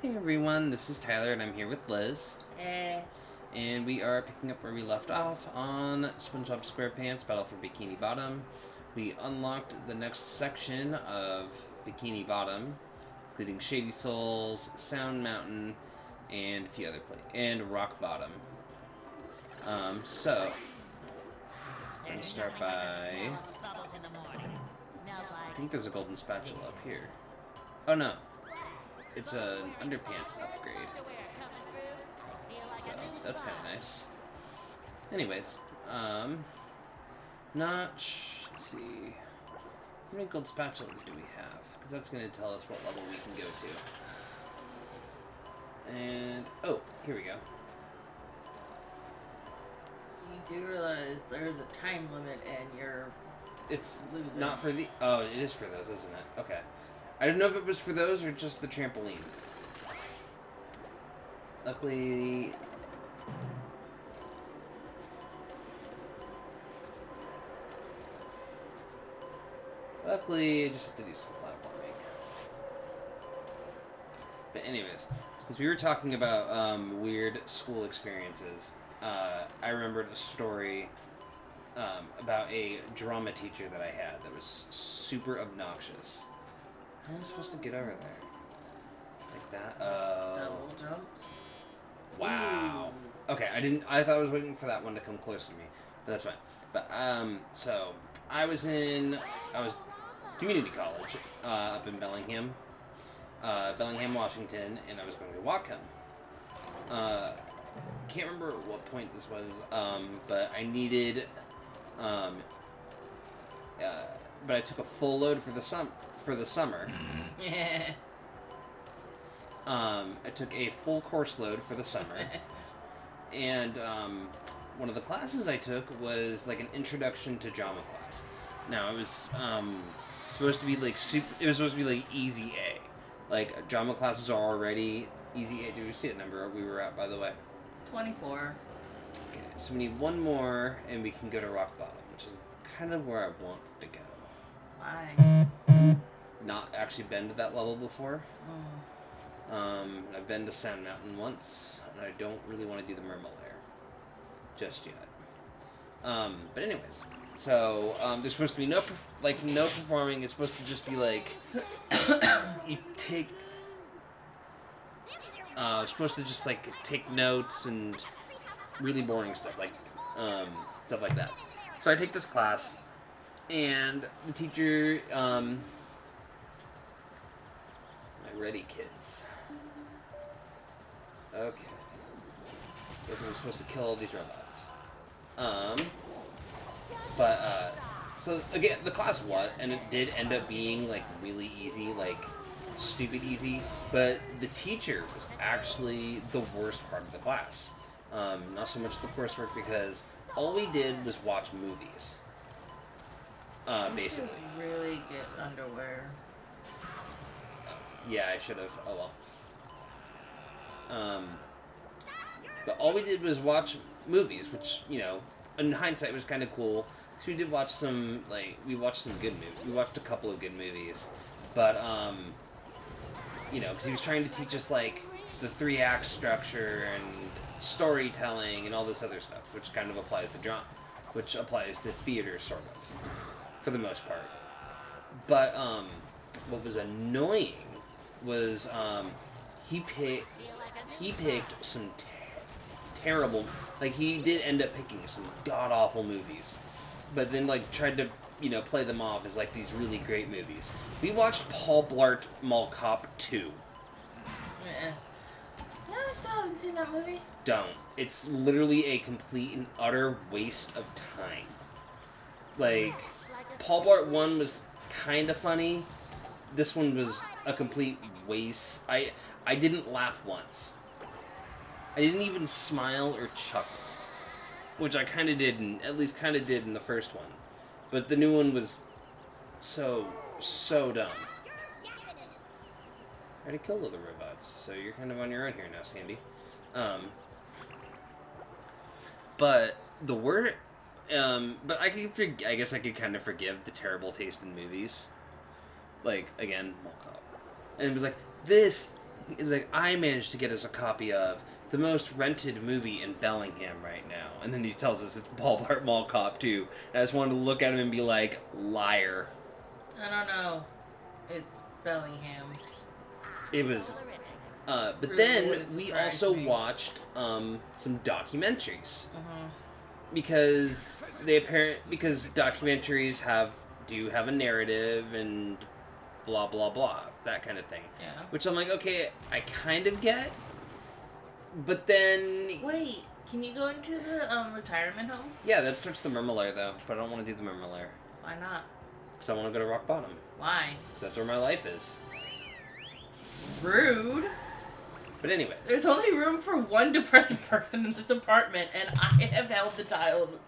Hey everyone, this is Tyler and I'm here with Liz. Eh. And we are picking up where we left off on SpongeBob SquarePants Battle for Bikini Bottom. We unlocked the next section of Bikini Bottom, including Shady Souls, Sound Mountain, and a few other places, and Rock Bottom. So, I'm going to start by... I think there's a golden spatula up here. Oh no, it's an underpants upgrade. So, that's kind of nice. Anyways, let's see. How many gold spatulas do we have? Because that's going to tell us what level we can go to. And, oh, here we go. You do realize there's a time limit and you're It's losing. not for the... Oh, it is for those, isn't it? Okay. I didn't know if it was for those or just the trampoline. Luckily... Luckily, I just have to do some platforming. But anyways, since we were talking about weird school experiences, I remembered a story about a drama teacher that I had that was super obnoxious. How am I supposed to get over there? Like that? Double jumps. Wow. Okay, I thought I was waiting for that one to come close to me. But that's fine. But, so, I was community college, up in Bellingham, Washington, and I was going to Whatcom. Can't remember at what point this was, but I needed, but I took a full load for the summer. Yeah. I took a full course load for the summer, and one of the classes I took was like an introduction to drama class. Now it was supposed to be like it was supposed to be like easy A. Like drama classes are already easy A. Do you see what number we were at, by the way? 24. Okay, so we need one more, and we can go to Rock Bottom, which is kind of where I want to go. Why? Not actually been to that level before. Oh. I've been to Sound Mountain once, and I don't really want to do the Mermaid there just yet. But anyways, so there's supposed to be no performing. It's supposed to just be like you take. Supposed to just like take notes and really boring stuff like that. So I take this class, and the teacher, my ready kids. Okay. Guess I'm supposed to kill all these robots. So again, the class was, and it did end up being like really easy, like stupid easy, but the teacher was actually the worst part of the class. Not so much the coursework, because all we did was watch movies. Basically. You should really get underwear. Yeah, I should have. Oh well. But all we did was watch movies, which, you know, in hindsight was kind of cool. So we did watch some, we watched some good movies. We watched a couple of good movies. But, you know, because he was trying to teach us, like, the 3-act structure and storytelling and all this other stuff, which kind of applies to drama, which applies to theater, sort of, for the most part. But, what was annoying was, he picked some terrible, like, he did end up picking some god-awful movies, but then, like, tried to, you know, play them off as, like, these really great movies. We watched Paul Blart Mall Cop 2. Yeah. No, I still haven't seen that movie. Don't. It's literally a complete and utter waste of time. Like, Paul Blart 1 was kind of funny. This one was a complete waste. I didn't laugh once. I didn't even smile or chuckle, which I kind of did, at least kind of did in the first one. But the new one was so dumb. I already killed all the robots, so you're kind of on your own here now, Sandy. But the word, but I guess I could kind of forgive the terrible taste in movies. Like, again, Mall Cop. And it was like, this He's like, I managed to get us a copy of the most rented movie in Bellingham right now. And then he tells us it's Ballpark Mall Cop 2. And I just wanted to look at him and be like, liar. I don't know. It's Bellingham. It was... but Really then wouldn't we surprise also me. watched some documentaries. Uh-huh. Because documentaries do have a narrative and blah blah blah, that kind of thing. Yeah. Which I'm like, okay, I kind of get. But then Wait, can you go into the retirement home? yeah, that starts the Murmur though, but I don't want to do the Murmur Why not? because I want to go to Rock Bottom. Why? That's where my life is. Rude. But anyways, There's only room for one depressive person in this apartment, and I have held the child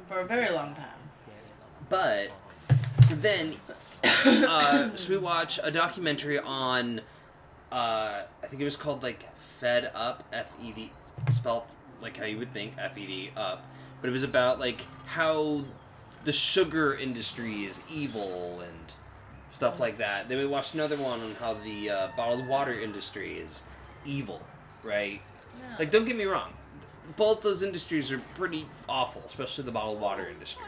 for a very long time. but so then so we watch a documentary on I think it was called like Fed Up, F-E-D, spelled like how you would think, F-E-D, up. But it was about like how the sugar industry is evil and stuff like that. Then we watched another one on how the bottled water industry is evil, right? Yeah. Like, don't get me wrong, both those industries are pretty awful, especially the bottled water industry.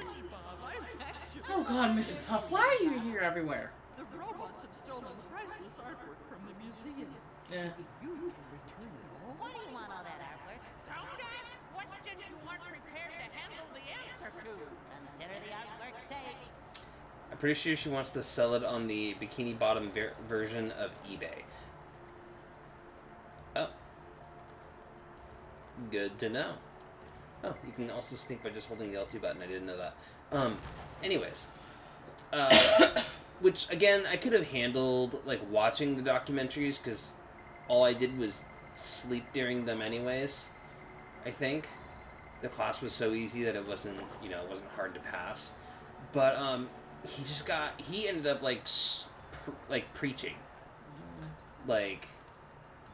Oh God, Mrs. Puff, why are you here everywhere? The robots have stolen priceless artwork from the museum. Yeah. You can return it all. Why do you want all that artwork? Don't ask questions you aren't prepared to handle the answer to. Consider the artwork safe. I'm pretty sure she wants to sell it on the Bikini Bottom version of eBay. Oh. Good to know. Oh, you can also sneak by just holding the L2 button. I didn't know that. Anyways. Which, again, I could have handled, like, watching the documentaries, because all I did was sleep during them anyways, I think. The class was so easy that it wasn't, it wasn't hard to pass. But, he ended up, like, preaching. Like,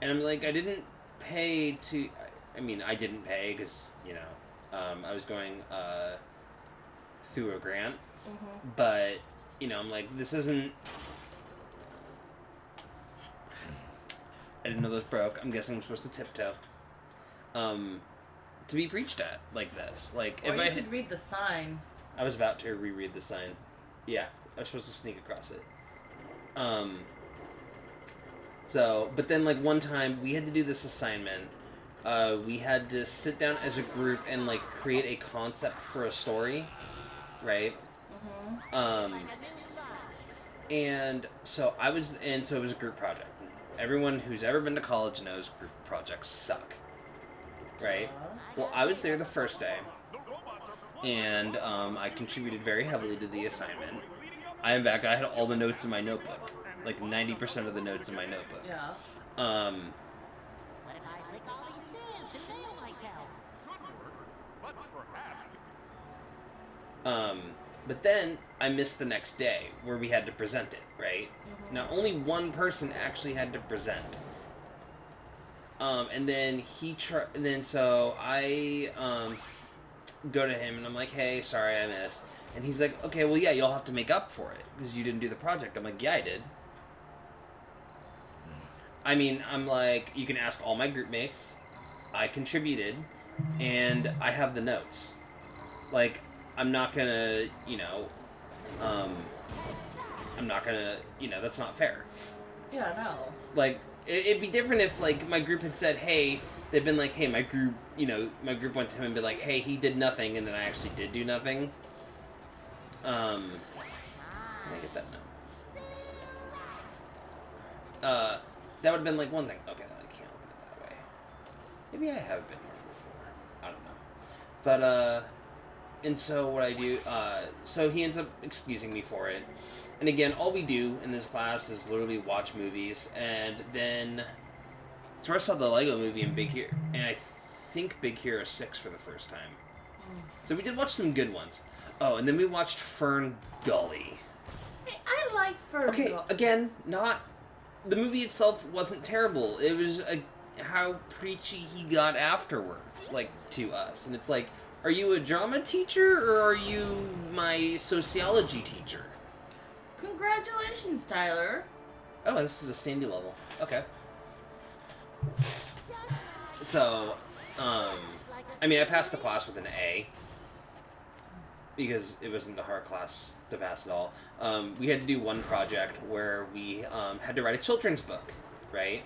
and I'm like, I didn't pay to, I didn't pay because, I was going, through a grant. Mm-hmm. But, I'm like, this isn't... I didn't know those broke. I'm guessing I'm supposed to tiptoe. To be preached at like this. Like, Or if you I could read the sign. I was about to reread the sign. Yeah, I was supposed to sneak across it. But then, like, one time, we had to do this assignment. We had to sit down as a group and, like, create a concept for a story. Right? Mm-hmm. And so it was a group project. Everyone who's ever been to college knows group projects suck. Right? Well, I was there the first day, and I contributed very heavily to the assignment. I had all the notes in my notebook. Like 90% of the notes in my notebook. Yeah. What if I lick all these stamps and nail myself? But perhaps But then I missed the next day where we had to present it, right? Mm-hmm. Now only one person actually had to present. And then so I go to him and I'm like, hey, sorry I missed. And he's like, okay, well yeah, you'll have to make up for it because you didn't do the project. I'm like, yeah, I did. I'm like, you can ask all my group mates. I contributed, and I have the notes. Like, I'm not gonna, that's not fair. Yeah, no. Like, it'd be different if, like, my group had said, hey, they've been like, hey, my group went to him and be like, hey, he did nothing, and then I actually did do nothing. Can I get that now? That would have been, like, one thing. Okay, I can't open it that way. Maybe I have been here before. I don't know. But, and so what I do, so he ends up excusing me for it. And again, all we do in this class is literally watch movies, and then... So I saw the Lego movie in Big Hero, and I think Big Hero 6 for the first time. So we did watch some good ones. Oh, and then we watched Fern Gully. Hey, I like Fern. Okay, again, not... The movie itself wasn't terrible. It was how preachy he got afterwards, like, to us. And it's like, are you a drama teacher, or are you my sociology teacher? Congratulations, Tyler. Oh, this is a standy level. Okay. So, I mean, I passed the class with an A because it wasn't a hard class to pass at all. We had to do one project where we had to write a children's book, right?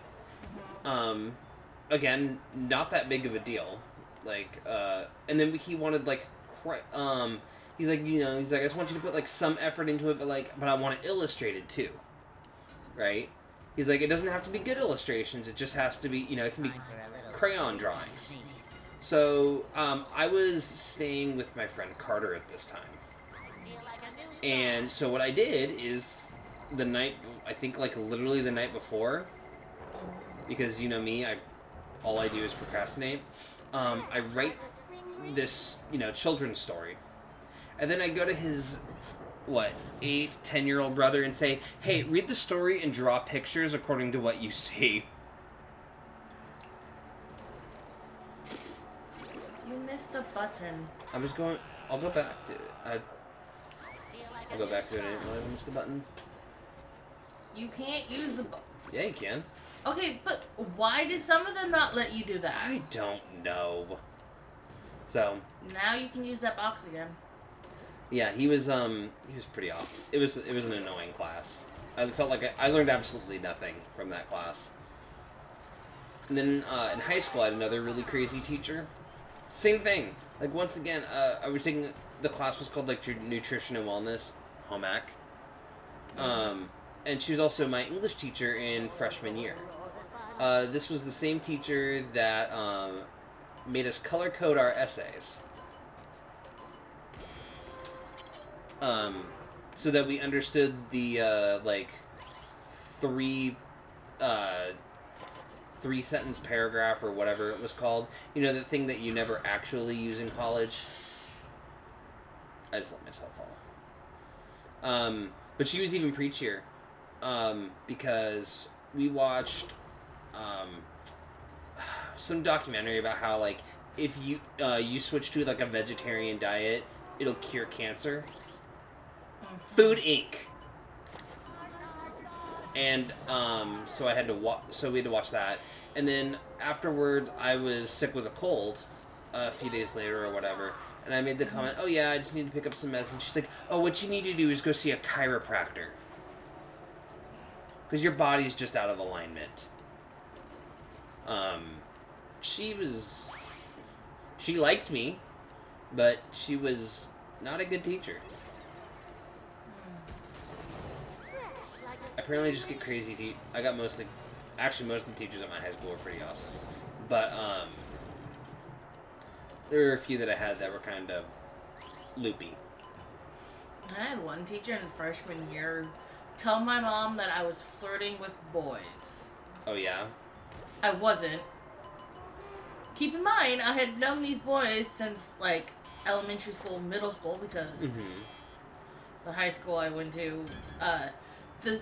Again, not that big of a deal. Like, and then he wanted like, he's like, I just want you to put like some effort into it, but I want it illustrated too, right? He's like, it doesn't have to be good illustrations. It just has to be, it can be crayon drawings. So, I was staying with my friend Carter at this time. And so what I did is literally the night before, because you know me, all I do is procrastinate. I write this, children's story. And then I go to his, 10-year-old brother and say, hey, read the story and draw pictures according to what you see. You missed a button. I'll go back to it. I'll go back to it. I didn't realize I missed the button. You can't use the button. Yeah, you can. Okay, but why did some of them not let you do that? I don't know. So. Now you can use that box again. Yeah, he was pretty off. It was an annoying class. I felt like I learned absolutely nothing from that class. And then in high school, I had another really crazy teacher. Same thing. Like once again, I was taking the class was called like Nutrition and Wellness, home ec. And she was also my English teacher in freshman year. This was the same teacher that made us color code our essays. So that we understood the three sentence paragraph or whatever it was called. The thing that you never actually use in college. I just let myself fall. But she was even preachier. Because we watched some documentary about how like if you switch to like a vegetarian diet, it'll cure cancer. Food Inc. And so I had to so we had to watch that, and then afterwards I was sick with a cold a few days later or whatever, and I made the comment, oh yeah, I just need to pick up some medicine. She's like, oh, what you need to do is go see a chiropractor because your body's just out of alignment. She liked me, but she was not a good teacher. I apparently just get crazy I got most of the teachers at my high school were pretty awesome. But, there were a few that I had that were kind of loopy. I had one teacher in freshman year tell my mom that I was flirting with boys. Oh, yeah? I wasn't. Keep in mind, I had known these boys since, like, elementary school, middle school, because the high school I went to, the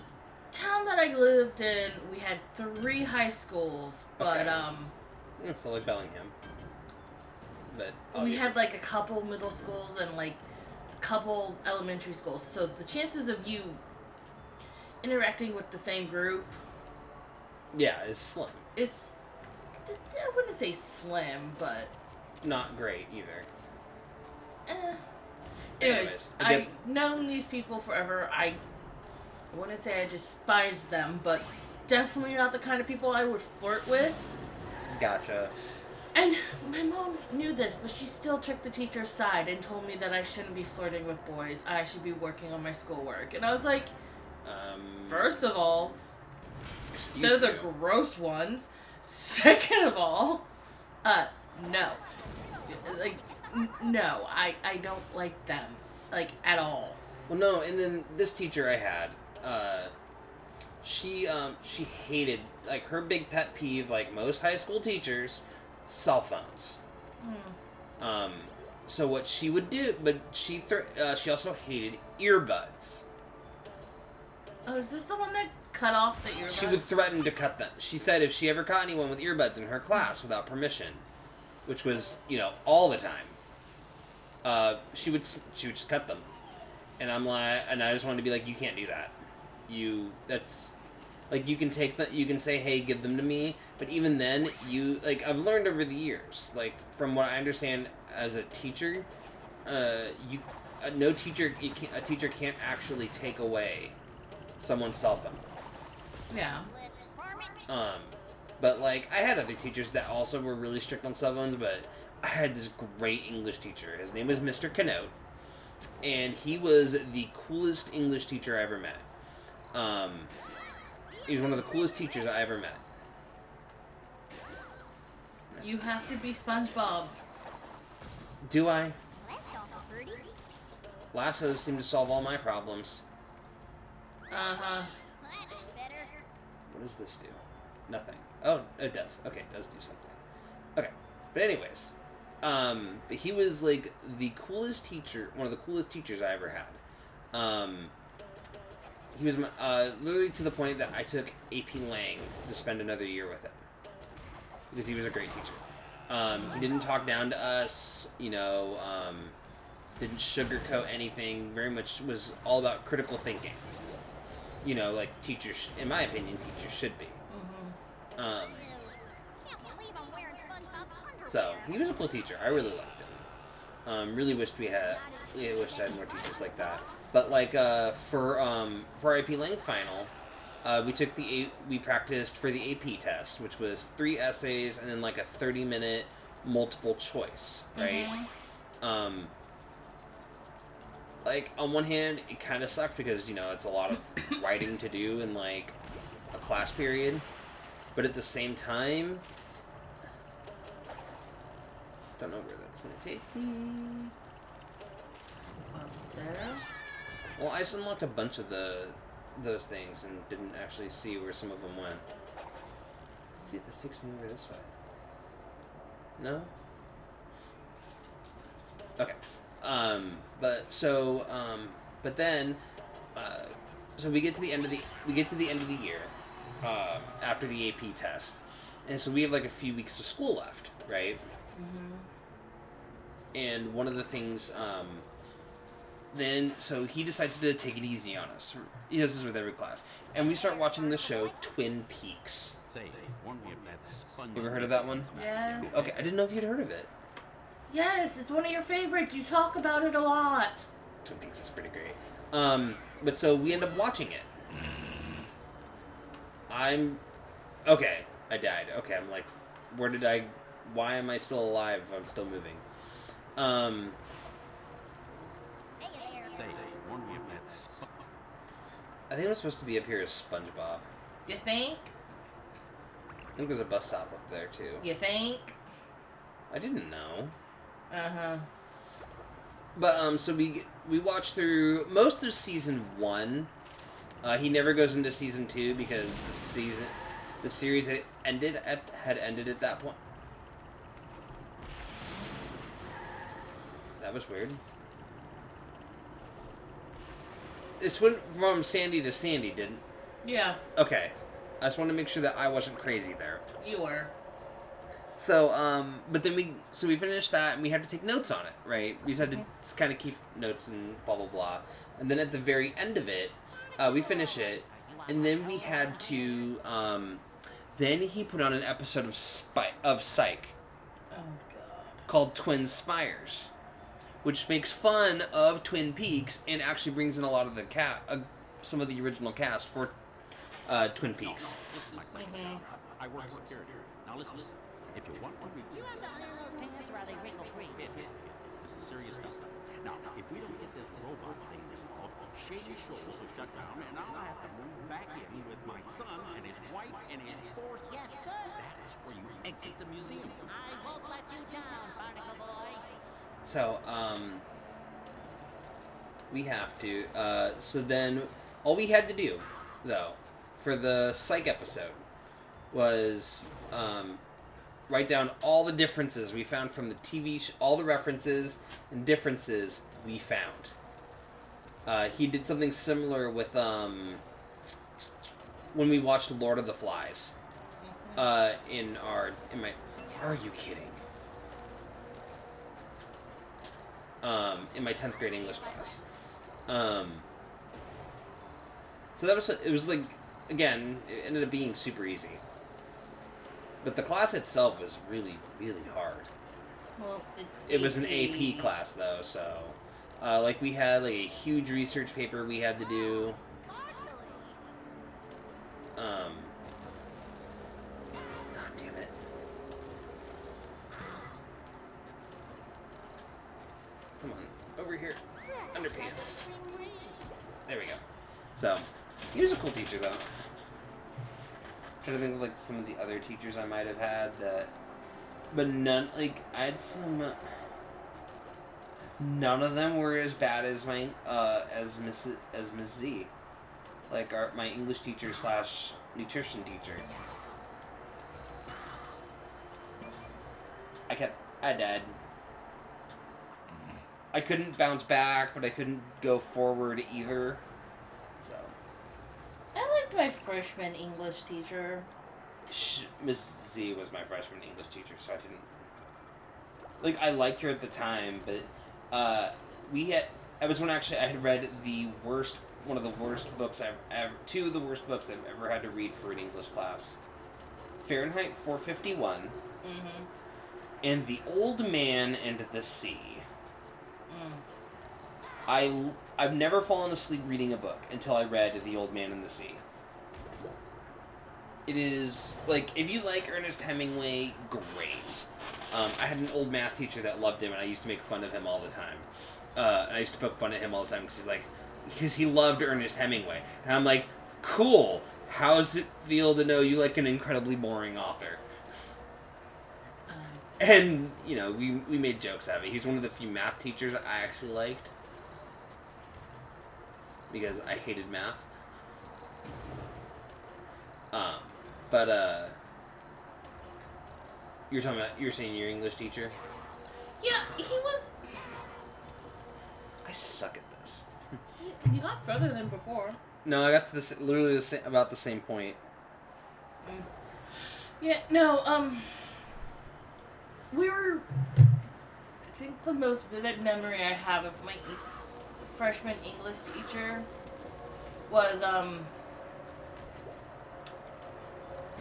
town that I lived in, we had 3 high schools, but, It's like Bellingham. But we had, like, a couple middle schools and, like, a couple elementary schools, so the chances of you interacting with the same group... Yeah, it's slim. I wouldn't say slim, but... Not great, either. Anyways, I've known these people forever. I wouldn't say I despise them, but definitely not the kind of people I would flirt with. Gotcha. And my mom knew this, but she still took the teacher's side and told me that I shouldn't be flirting with boys. I should be working on my schoolwork. And I was like, first of all, they're the gross ones. Second of all, no. Like, no, I don't like them. Like, at all. Well, no, and then this teacher I had, she hated, like, her big pet peeve, like most high school teachers, cell phones. So what she would do, but she also hated earbuds. Oh, is this the one that cut off the earbuds? She would threaten to cut them. She said if she ever caught anyone with earbuds in her class without permission, which was, all the time, she would just cut them. And I'm like, and I just wanted to be like, you can't do that. Like, you can say, hey, give them to me, but even then, I've learned over the years, like, from what I understand as a teacher, a teacher can't actually take away someone's cell phone. Yeah. But, like, I had other teachers that also were really strict on cell phones, but I had this great English teacher. His name was Mr.Krabs, and he was the coolest English teacher I ever met. He was one of the coolest teachers I ever met. You have to be SpongeBob. Do I? Lassos seem to solve all my problems. Uh-huh. What does this do? Nothing. Oh, it does. Okay, it does do something. Okay. But anyways, but he was, like, the coolest teacher, one of the coolest teachers I ever had. He was literally to the point that I took AP Lang to spend another year with him. Because he was a great teacher. He didn't talk down to us, didn't sugarcoat anything, very much was all about critical thinking. Like teachers, in my opinion, teachers should be. So, he was a cool teacher. I really liked him. Really wished I had more teachers like that. But, like, for our AP Lang final, we practiced for the AP test, which was 3 essays and then, like, a 30-minute multiple choice, right? Like, on one hand, it kind of sucked because, it's a lot of writing to do in, like, a class period. But at the same time, don't know where that's going to take me. Up there. Well, I just unlocked a bunch of those things and didn't actually see where some of them went. Let's see if this takes me over this way. No? Okay. But then, so we get to the end of the year, after the AP test, and so we have like a few weeks of school left, right? And one of the things, so he decides to take it easy on us. He does this with every class, and we start watching the show Twin Peaks. Say, warn me if that sponge. You ever heard of that one? Yes. Okay, I didn't know if you'd heard of it. Yes, it's one of your favorites. You talk about it a lot. Twin Peaks is pretty great. But so we end up watching it. Okay, I died. Okay, I'm like, why am I still alive if I'm still moving? Say, warn me if that sponge. I think I'm supposed to be up here as SpongeBob. You think? I think there's a bus stop up there, too. You think? I didn't know. Uh-huh. But, so we watched through most of season 1. He never goes into season 2 because the series had ended at that point. That was weird. It went from Sandy to Sandy, didn't? Yeah, Okay. I just wanted to make sure that I wasn't crazy there. you were. So, but then we finished that and we had to take notes on it, right? We just had to just kind of keep notes and blah, blah, blah. And then at the very end of it, we finish it, and then we had to, then he put on an episode of Psych Oh, God. called Twin Spires, which makes fun of Twin Peaks and actually brings in a lot of the some of the original cast for Twin Peaks. Listen, my friend. I work security. Now listen. If you want one, You have to iron those pants or are they wrinkle free? This is serious stuff. Now, if we don't get this robot thing resolved, Shady Shoals will shut down, and I'll have to move back in with my son and his wife and his 4. Yes, sir. That's where you exit the museum. I won't let you down, Barnacle Boy. So, we have to, so then, all we had to do, though, for the Psych episode, was, write down all the differences we found from the TV all the references and differences we found. He did something similar with, when we watched Lord of the Flies, are you kidding? In my 10th grade English class. So it again, it ended up being super easy. But the class itself was really, really hard. Well, It was an AP class, though, so... like, we had, like, a huge research paper we had to do. Ah, damn it. Come on, over here. Underpants. There we go. So, he was a cool teacher, though. Trying to think of, like, some of the other teachers I might have had that... But none, like, I had some... None of them were as bad as my, as Miss Z. Like, my English teacher / nutrition teacher. I died. I couldn't bounce back, but I couldn't go forward either. So. I liked my freshman English teacher. Miss Z was my freshman English teacher, so I didn't... Like, I liked her at the time, but, I was when actually I had read one of the worst books two of the worst books I've ever had to read for an English class. Fahrenheit 451. Mm-hmm. And The Old Man and the Sea. I've never fallen asleep reading a book until I read The Old Man and the Sea. It is, like, if you like Ernest Hemingway, great. I had an old math teacher that loved him, and I used to make fun of him all the time. And I used to poke fun at him all the time because he loved Ernest Hemingway. And I'm like, cool, how does it feel to know you like an incredibly boring author? And, you know, we made jokes out of it. He's one of the few math teachers I actually liked. Because I hated math. You're saying your English teacher? Yeah, he was... I suck at this. You got further than before. No, I got to literally about the same point. Yeah, no, we were... I think the most vivid memory I have of my freshman English teacher was,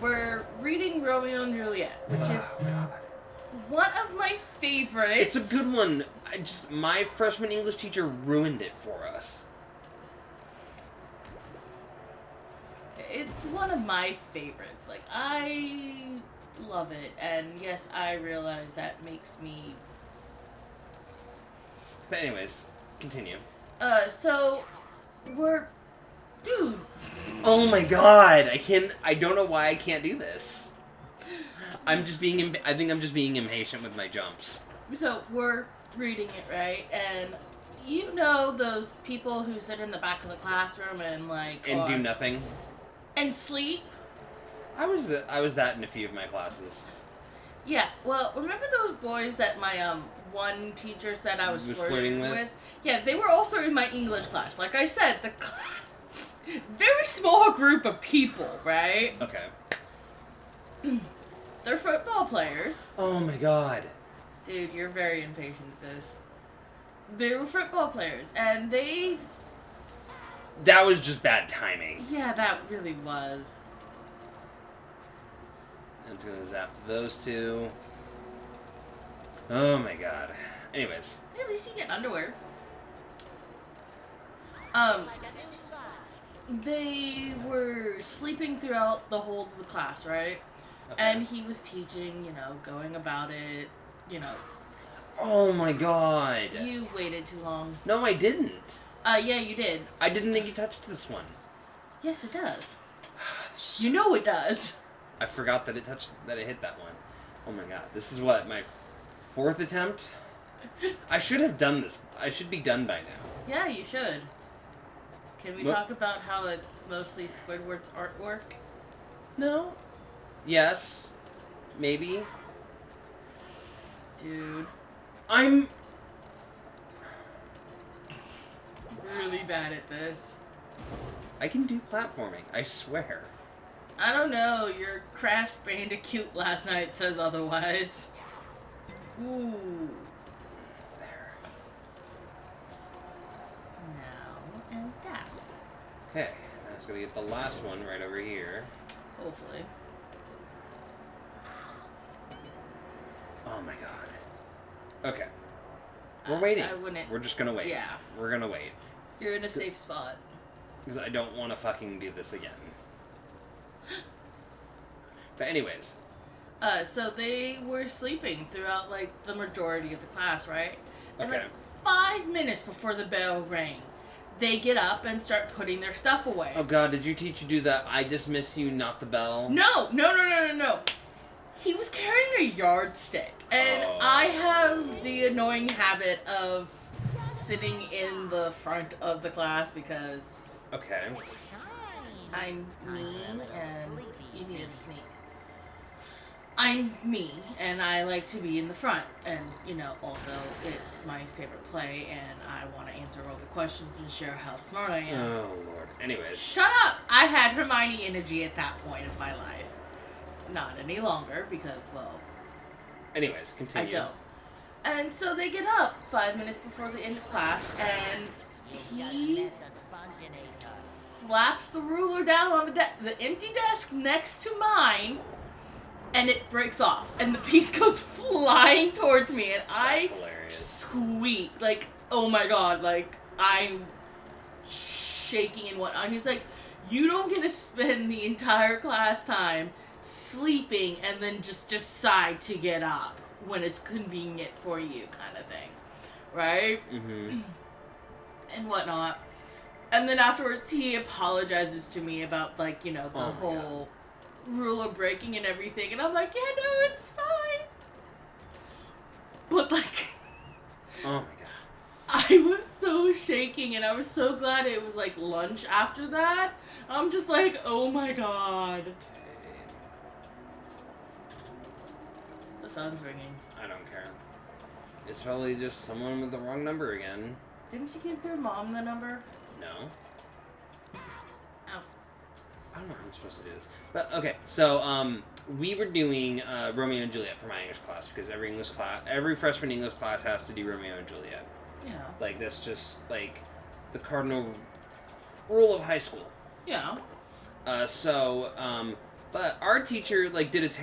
we're reading Romeo and Juliet, which is one of my favorites. It's a good one. My freshman English teacher ruined it for us. It's one of my favorites. Like, I love it, and yes, I realize that makes me... But anyways, continue. So, we're... Dude! Oh my god! I don't know why I can't do this. I think I'm just being impatient with my jumps. So, we're reading it, right? And you know those people who sit in the back of the classroom and, like... And do nothing? And sleep? I was that in a few of my classes. Yeah, well, remember those boys that my, one teacher said I was flirting with? Yeah, they were also in my English class. Like I said, the very small group of people, right? Okay. They're football players. Oh my god. Dude, you're very impatient with this. They were football players, and they... That was just bad timing. Yeah, that really was. I'm just gonna zap those two. Oh my god. Anyways. At least you get underwear. They were sleeping throughout the whole of the class, right? Okay. And he was teaching, you know, going about it, you know. Oh my god. You waited too long. No, I didn't. Yeah, you did. I didn't think you touched this one. Yes, it does. You know it does. I forgot that it hit that one. Oh my god. This is what, my fourth attempt? I should have done this. I should be done by now. Yeah, you should. Can we talk about how it's mostly Squidward's artwork? No. Yes. Maybe. Dude. I'm really bad at this. I can do platforming, I swear. I don't know, your Crash Bandicoot last night says otherwise. Ooh. There. Now and that. Okay. just gotta get the last one right over here. Hopefully. Oh my god. Okay. We're waiting. I wouldn't. We're just gonna wait. Yeah. We're gonna wait. You're in a safe spot. Because I don't want to fucking do this again. But anyways. So they were sleeping throughout, like, the majority of the class, right? And, Okay. like, 5 minutes before the bell rang, they get up and start putting their stuff away. Oh god, did your teacher do that? I dismiss you, not the bell? No. He was carrying a yardstick, and Oh. I have the annoying habit of sitting in the front of the class because Okay. I'm me and you need to sneak. I'm me, and I like to be in the front, and, you know, also, it's my favorite play, and I want to answer all the questions and share how smart I am. Oh lord. Anyways. Shut up! I had Hermione energy at that point of my life. Not any longer, because, well, Anyways, continue. I don't. And so they get up 5 minutes before the end of class, and he slaps the ruler down on the empty desk next to mine, and it breaks off, and the piece goes flying towards me, and I That's hilarious. squeak, like, oh my god, like, I'm shaking and whatnot. He's like, you don't get to spend the entire class time sleeping and then just decide to get up when it's convenient for you, kind of thing, right? Mm-hmm. And whatnot. And then afterwards he apologizes to me about, like, you know, the whole ruler breaking and everything, and I'm like, yeah, no, it's fine. But, like, Oh my god. I was so shaking, and I was so glad it was, like, lunch after that. I'm just like, oh my god. Okay. The phone's ringing. I don't care. It's probably just someone with the wrong number again. Didn't you give your mom the number? No. Oh. I don't know how I'm supposed to do this. But, okay, so, we were doing, Romeo and Juliet for my English class, because every freshman English class has to do Romeo and Juliet. Yeah. Like, that's just, like, the cardinal rule of high school. Yeah. But our teacher, like, didn't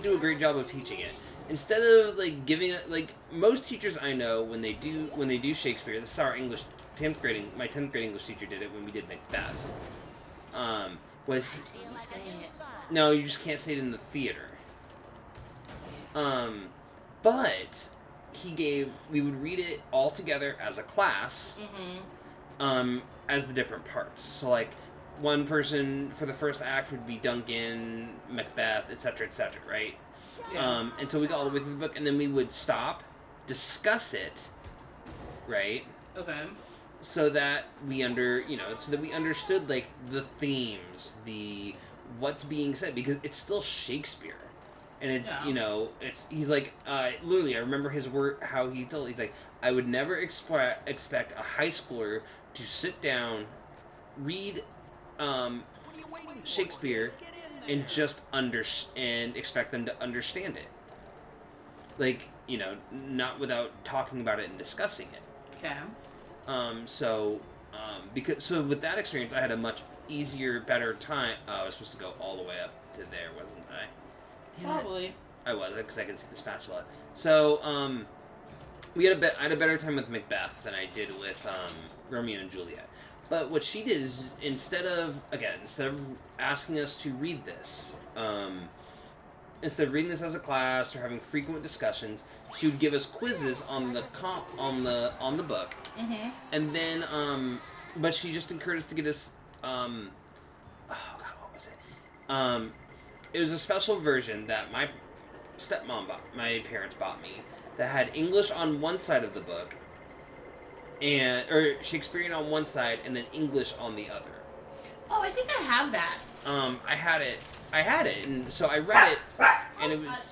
do a great job of teaching it. Instead of, like, giving it, like, most teachers I know, when they do Shakespeare, this is our English, my 10th grade English teacher did it when we did Macbeth. No, you just can't say it in the theater. But we would read it all together as a class, as the different parts. So, like, one person for the first act would be Duncan, Macbeth, etc., right? Yeah. Until we got all the way through the book, and then we would stop, discuss it, right? Okay. So that we understood, like, the themes, what's being said, because it's still Shakespeare. And it's, he's like, literally, I remember his word, how he's like, I would never expect a high schooler to sit down, read, Shakespeare, and just and expect them to understand it. Like, not without talking about it and discussing it. Okay. So with that experience, I had a much easier, better time. I was supposed to go all the way up to there, wasn't I? Damn it. Probably. I was, because I could see the spatula. So, I had a better time with Macbeth than I did with, Romeo and Juliet. But what she did is, instead of asking us to read this, instead of reading this as a class or having frequent discussions, she would give us quizzes on the book, and then but she just encouraged us to get us oh god, what was it? It was a special version that my parents bought me that had English on one side of the book, or Shakespearean on one side, and then English on the other. Oh, I think I have that. I had it, and so I read it, and it was.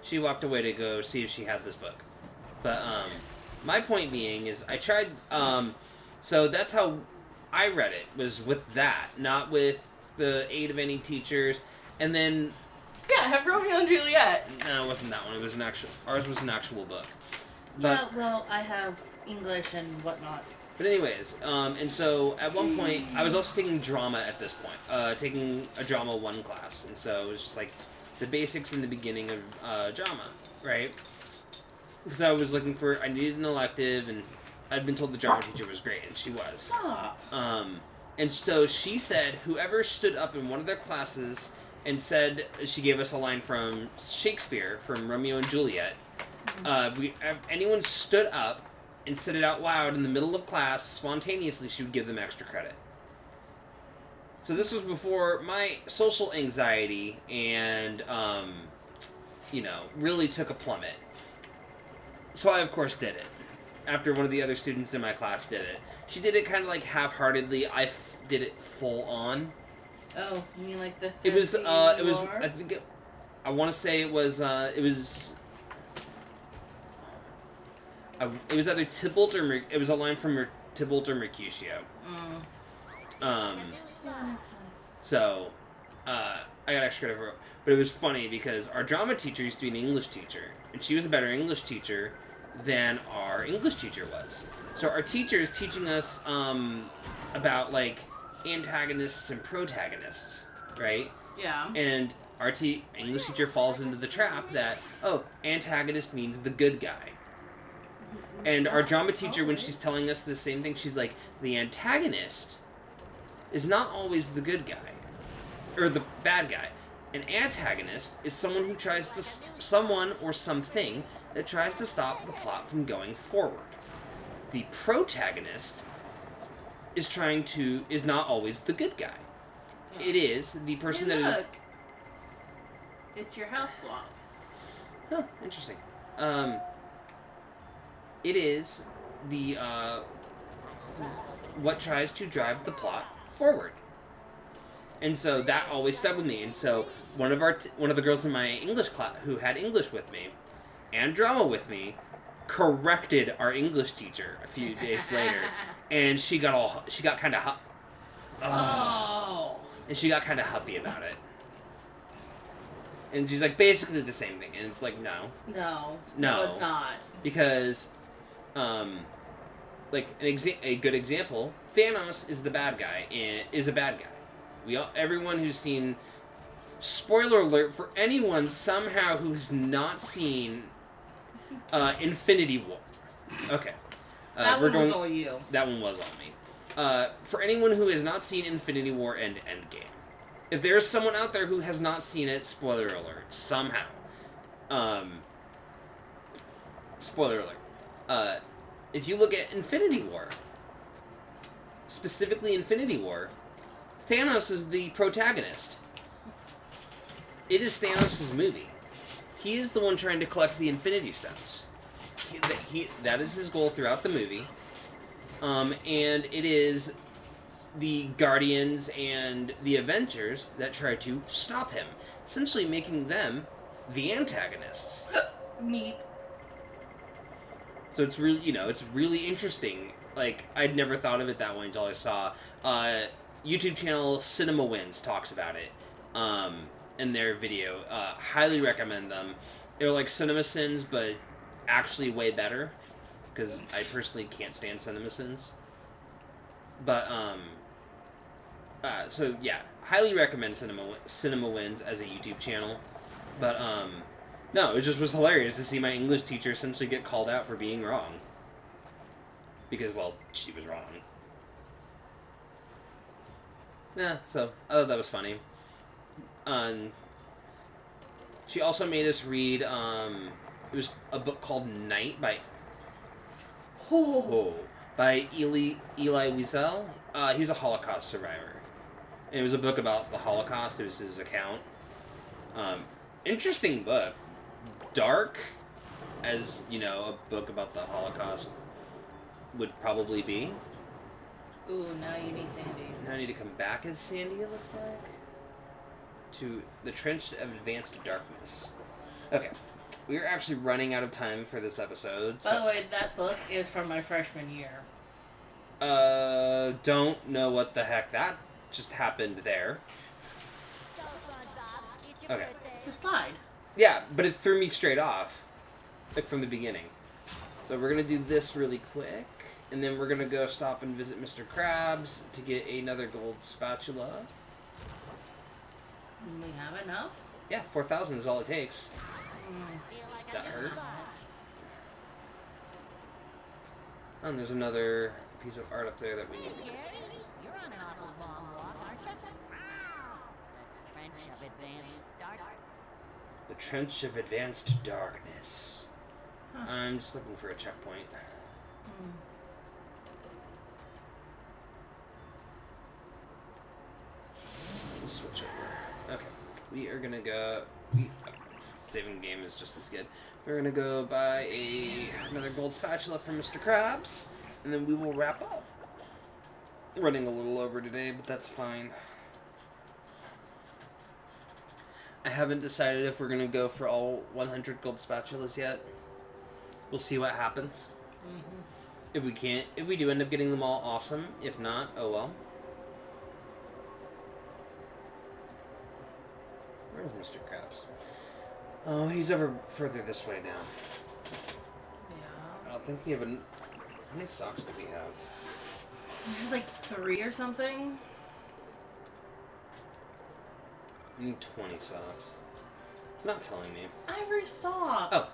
She walked away to go see if she had this book, but my point being is I tried. So that's how I read it, was with that, not with the aid of any teachers, and then. Yeah, I have Romeo and Juliet. No, it wasn't that one. It was ours was an actual book. Yeah, well, I have English and whatnot. But anyways, and so at one point, I was also taking drama at this point, taking a drama 1 class, and so it was just like the basics in the beginning of drama, right? Because I was looking for, I needed an elective, and I'd been told the drama teacher was great, and she was. Stop. And so she said, whoever stood up in one of their classes and said, she gave us a line from Shakespeare, from Romeo and Juliet, if anyone stood up and said it out loud in the middle of class, spontaneously, she would give them extra credit. So this was before my social anxiety and, really took a plummet. So I, of course, did it. After one of the other students in my class did it. She did it kind of like half-heartedly. I did it full on. Oh, you mean like the... It was, I think I want to say it was either Tybalt or it was a line from Tybalt or Mercutio. That makes sense. So, I got extra credit for it. But it was funny because our drama teacher used to be an English teacher, and she was a better English teacher than our English teacher was. So our teacher is teaching us about, like, antagonists and protagonists, right? Yeah. And our English teacher falls into the trap that, antagonist means the good guy. And our drama teacher, when she's telling us the same thing, she's like, the antagonist is not always the good guy, or the bad guy. An antagonist is someone who tries to, someone or something that tries to stop the plot from going forward. The protagonist is not always the good guy. It is the person hey, that look. It's your house block. Oh, interesting. It is the, what tries to drive the plot forward. And so that always stuck with me. And so one of the girls in my English class who had English with me and drama with me corrected our English teacher a few days later, and she got kind of and she got kind of huffy about it. And she's like, basically the same thing. And it's like, no, it's not. Because, like a good example, Thanos is the bad guy. Is a bad guy. Everyone who's seen, spoiler alert for anyone somehow who's not seen Infinity War. Okay. That one was all you. That one was all me. For anyone who has not seen Infinity War and Endgame, if there's someone out there who has not seen it, spoiler alert, somehow. Spoiler alert. If you look at Infinity War, specifically Infinity War, Thanos is the protagonist. It is Thanos' movie. He is the one trying to collect the Infinity Stones. That is his goal throughout the movie. And it is the Guardians and the Avengers that try to stop him, essentially making them the antagonists. Neat. So it's really, it's really interesting. Like, I'd never thought of it that way until I saw YouTube channel Cinema Wins talks about it in their video. Highly recommend them. They're like CinemaSins, but actually way better, because I personally can't stand CinemaSins. But so yeah, highly recommend Cinema Wins as a YouTube channel. But no, it just was hilarious to see my English teacher essentially get called out for being wrong. Because, well, she was wrong. Yeah, so I thought that was funny. She also made us read, it was a book called Night by Elie Wiesel. He was a Holocaust survivor. And it was a book about the Holocaust. It was his account. Interesting book. Dark, as, a book about the Holocaust would probably be. Ooh, now you need Sandy. Now I need to come back as Sandy, it looks like. To the Trench of Advanced Darkness. Okay. We're actually running out of time for this episode. By the way, that book is from my freshman year. Don't know what the heck that just happened there. Okay. It's a slide. Yeah, but it threw me straight off. Like from the beginning. So we're gonna do this really quick, and then we're gonna go stop and visit Mr.Krabs to get another gold spatula. We have enough? Yeah, 4,000 is all it takes. Feel like That I'm hurt. getting sponge. Oh, and there's another piece of art up there that we need to Gary, get. you're on an awful long walk, aren't you? The trench of advanced dark. The Trench of Advanced Darkness. Huh. I'm just looking for a checkpoint. Hmm. We'll switch over. Okay. We are gonna go... saving game is just as good. We're gonna go buy another gold spatula from Mr. Krabs, and then we will wrap up. Running a little over today, but that's fine. I haven't decided if we're gonna go for all 100 gold spatulas yet. We'll see what happens. Mm-hmm. If we do end up getting them all, awesome. If not, oh well. Where's Mr. Krabs? Oh, he's over further this way now. Yeah. I don't think we have how many socks do we have? I had like 3 or something. We need 20 socks. Not telling me. Ivory, stop. Oh.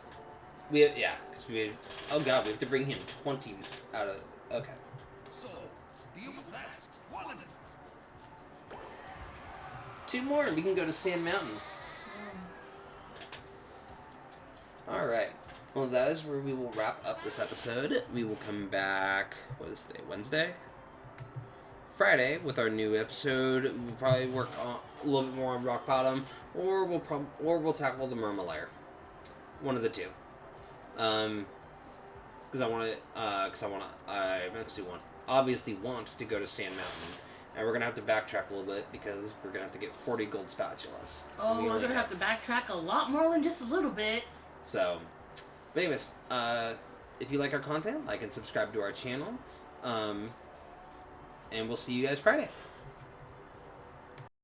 Because we have, oh god, we have to bring him 20 out of, okay. So, deal with that. Swallowed it. 2 more and we can go to Sand Mountain. Alright. Well, that is where we will wrap up this episode. We will come back, what is today, Wednesday? Friday with our new episode. We'll probably work on a little bit more on Rock Bottom, or we'll tackle the Murmelair. One of the two. Because I obviously want to go to Sand Mountain. And we're going to have to backtrack a little bit because we're going to have to get 40 gold spatulas. Oh, we're going to have to backtrack a lot more than just a little bit. So, but anyways, if you like our content, like and subscribe to our channel. And we'll see you guys Friday.